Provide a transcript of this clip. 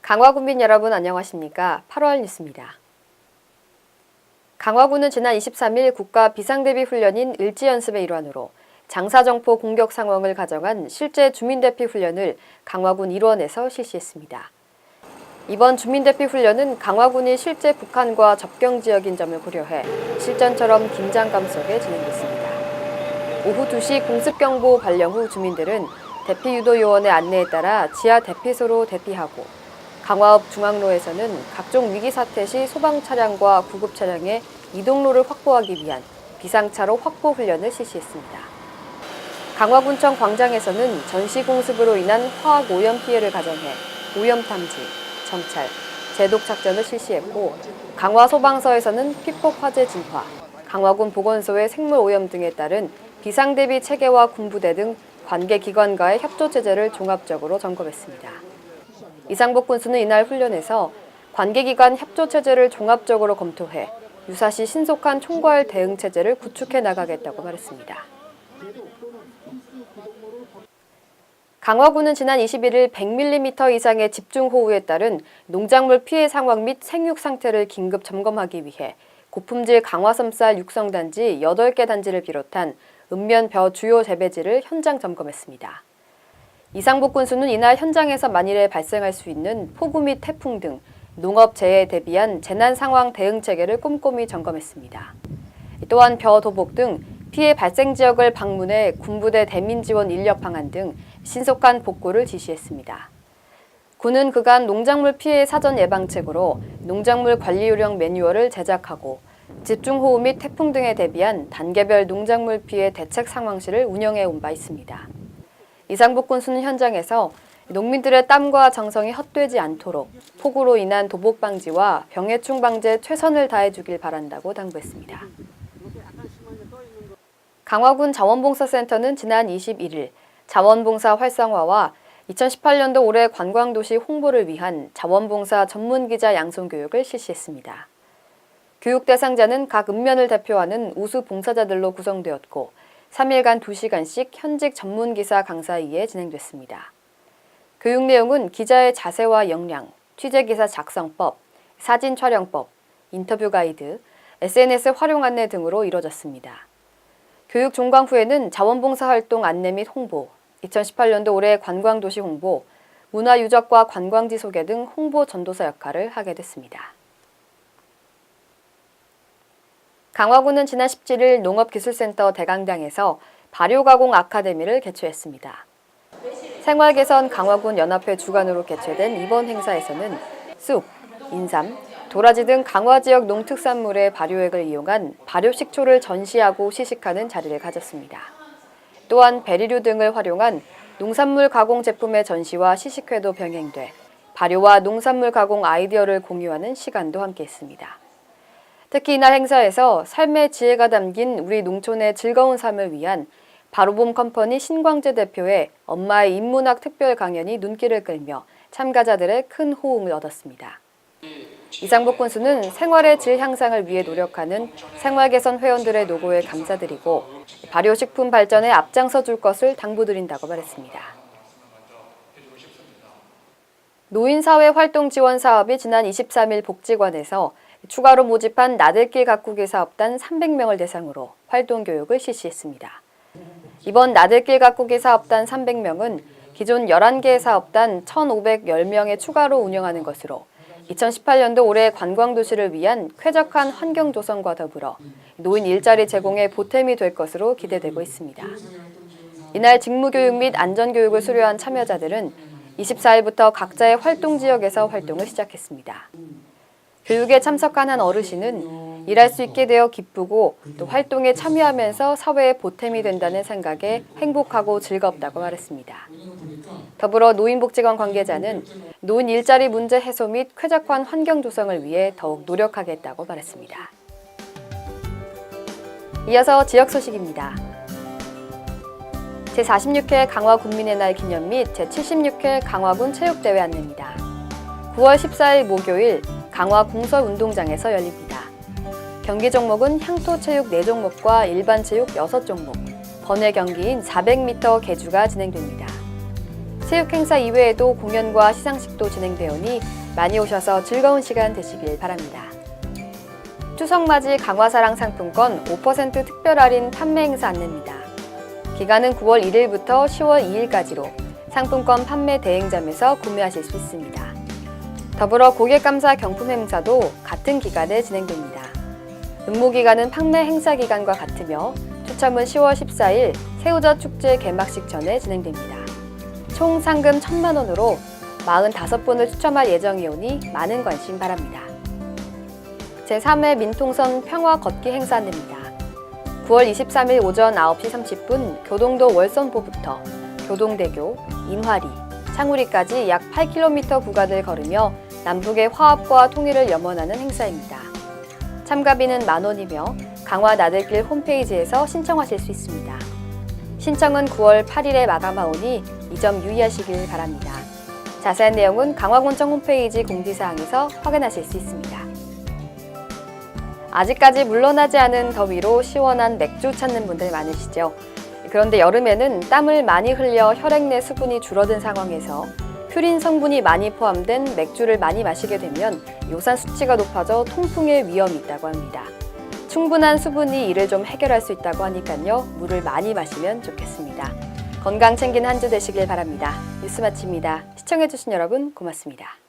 강화군민 여러분 안녕하십니까? 8월 뉴스입니다. 강화군은 지난 23일 국가 비상대비훈련인 을지연습의 일환으로 장사정포 공격 상황을 가정한 실제 주민대피 훈련을 강화군 일원에서 실시했습니다. 이번 주민대피 훈련은 강화군이 실제 북한과 접경 지역인 점을 고려해 실전처럼 긴장감 속에 진행됐습니다. 오후 2시 공습경보 발령 후 주민들은 대피유도요원의 안내에 따라 지하 대피소로 대피하고 강화읍 중앙로에서는 각종 위기 사태 시 소방 차량과 구급 차량의 이동로를 확보하기 위한 비상차로 확보 훈련을 실시했습니다. 강화군청 광장에서는 전시 공습으로 인한 화학 오염 피해를 가정해 오염 탐지, 정찰, 제독 작전을 실시했고 강화 소방서에서는 피폭 화재 진화, 강화군 보건소의 생물 오염 등에 따른 비상대비 체계와 군부대 등 관계 기관과의 협조 체제를 종합적으로 점검했습니다. 이상복 군수는 이날 훈련에서 관계기관 협조 체제를 종합적으로 검토해 유사시 신속한 총괄 대응 체제를 구축해 나가겠다고 말했습니다. 강화군은 지난 21일 100mm 이상의 집중호우에 따른 농작물 피해 상황 및 생육 상태를 긴급 점검하기 위해 고품질 강화섬쌀 육성단지 8개 단지를 비롯한 읍면벼 주요 재배지를 현장 점검했습니다. 이상복 군수는 이날 현장에서 만일에 발생할 수 있는 폭우 및 태풍 등 농업재해에 대비한 재난 상황 대응 체계를 꼼꼼히 점검했습니다. 또한 벼, 도복 등 피해 발생 지역을 방문해 군부대 대민 지원 인력 방안 등 신속한 복구를 지시했습니다. 군은 그간 농작물 피해 사전 예방책으로 농작물 관리 요령 매뉴얼을 제작하고 집중호우 및 태풍 등에 대비한 단계별 농작물 피해 대책 상황실을 운영해 온 바 있습니다. 이상복 군수는 현장에서 농민들의 땀과 정성이 헛되지 않도록 폭우로 인한 도복 방지와 병해충 방제에 최선을 다해주길 바란다고 당부했습니다. 강화군 자원봉사센터는 지난 21일 자원봉사 활성화와 2018년도 올해 관광도시 홍보를 위한 자원봉사 전문기자 양성교육을 실시했습니다. 교육 대상자는 각 읍면을 대표하는 우수 봉사자들로 구성되었고 3일간 2시간씩 현직 전문기사 강사에 의해 진행됐습니다. 교육 내용은 기자의 자세와 역량, 취재기사 작성법, 사진 촬영법, 인터뷰 가이드, SNS 활용 안내 등으로 이뤄졌습니다. 교육 종강 후에는 자원봉사활동 안내 및 홍보, 2018년도 올해 관광도시 홍보, 문화유적과 관광지 소개 등 홍보 전도사 역할을 하게 됐습니다. 강화군은 지난 17일 농업기술센터 대강당에서 발효가공 아카데미를 개최했습니다. 생활개선 강화군 연합회 주관으로 개최된 이번 행사에서는 쑥, 인삼, 도라지 등 강화 지역 농특산물의 발효액을 이용한 발효식초를 전시하고 시식하는 자리를 가졌습니다. 또한 베리류 등을 활용한 농산물 가공 제품의 전시와 시식회도 병행돼 발효와 농산물 가공 아이디어를 공유하는 시간도 함께했습니다. 특히 이날 행사에서 삶의 지혜가 담긴 우리 농촌의 즐거운 삶을 위한 바로봄 컴퍼니 신광재 대표의 엄마의 인문학 특별 강연이 눈길을 끌며 참가자들의 큰 호응을 얻었습니다. 이상복 군수는 생활의 질 향상을 위해 노력하는 생활개선 회원들의 노고에 감사드리고 발효식품 발전에 앞장서 줄 것을 당부드린다고 말했습니다. 노인사회 활동 지원 사업이 지난 23일 복지관에서 추가로 모집한 나들길 가꾸기 사업단 300명을 대상으로 활동 교육을 실시했습니다. 이번 나들길 가꾸기 사업단 300명은 기존 11개의 사업단 1,510명에 추가로 운영하는 것으로 2018년도 올해 관광도시를 위한 쾌적한 환경 조성과 더불어 노인 일자리 제공에 보탬이 될 것으로 기대되고 있습니다. 이날 직무교육 및 안전교육을 수료한 참여자들은 24일부터 각자의 활동 지역에서 활동을 시작했습니다. 교육에 참석한 한 어르신은 일할 수 있게 되어 기쁘고 또 활동에 참여하면서 사회에 보탬이 된다는 생각에 행복하고 즐겁다고 말했습니다. 더불어 노인복지관 관계자는 노인 일자리 문제 해소 및 쾌적한 환경 조성을 위해 더욱 노력하겠다고 말했습니다. 이어서 지역 소식입니다. 제46회 강화군민의 날 기념 및 제76회 강화군 체육대회 안내입니다. 9월 14일 목요일 강화 공설운동장에서 열립니다. 경기 종목은 향토체육 4종목과 일반 체육 6종목, 번외 경기인 400m 계주가 진행됩니다. 체육 행사 이외에도 공연과 시상식도 진행되오니 많이 오셔서 즐거운 시간 되시길 바랍니다. 추석맞이 강화사랑 상품권 5% 특별 할인 판매 행사 안내입니다. 기간은 9월 1일부터 10월 2일까지로 상품권 판매 대행점에서 구매하실 수 있습니다. 더불어 고객감사 경품 행사도 같은 기간에 진행됩니다. 응모기간은 판매 행사 기간과 같으며 추첨은 10월 14일 새우젓 축제 개막식 전에 진행됩니다. 총 상금 1,000만 원으로 45분을 추첨할 예정이오니 많은 관심 바랍니다. 제3회 민통선 평화 걷기 행사 안내입니다. 9월 23일 오전 9시 30분 교동도 월선포부터 교동대교, 인화리, 창우리까지 약 8km 구간을 걸으며 남북의 화합과 통일을 염원하는 행사입니다. 참가비는 만원이며 강화 나들길 홈페이지에서 신청하실 수 있습니다. 신청은 9월 8일에 마감하오니 이 점 유의하시길 바랍니다. 자세한 내용은 강화군청 홈페이지 공지사항에서 확인하실 수 있습니다. 아직까지 물러나지 않은 더위로 시원한 맥주 찾는 분들 많으시죠? 그런데 여름에는 땀을 많이 흘려 혈액 내 수분이 줄어든 상황에서 퓨린 성분이 많이 포함된 맥주를 많이 마시게 되면 요산 수치가 높아져 통풍의 위험이 있다고 합니다. 충분한 수분이 이를 좀 해결할 수 있다고 하니까요. 물을 많이 마시면 좋겠습니다. 건강 챙기는 한 주 되시길 바랍니다. 뉴스 마칩니다. 시청해주신 여러분 고맙습니다.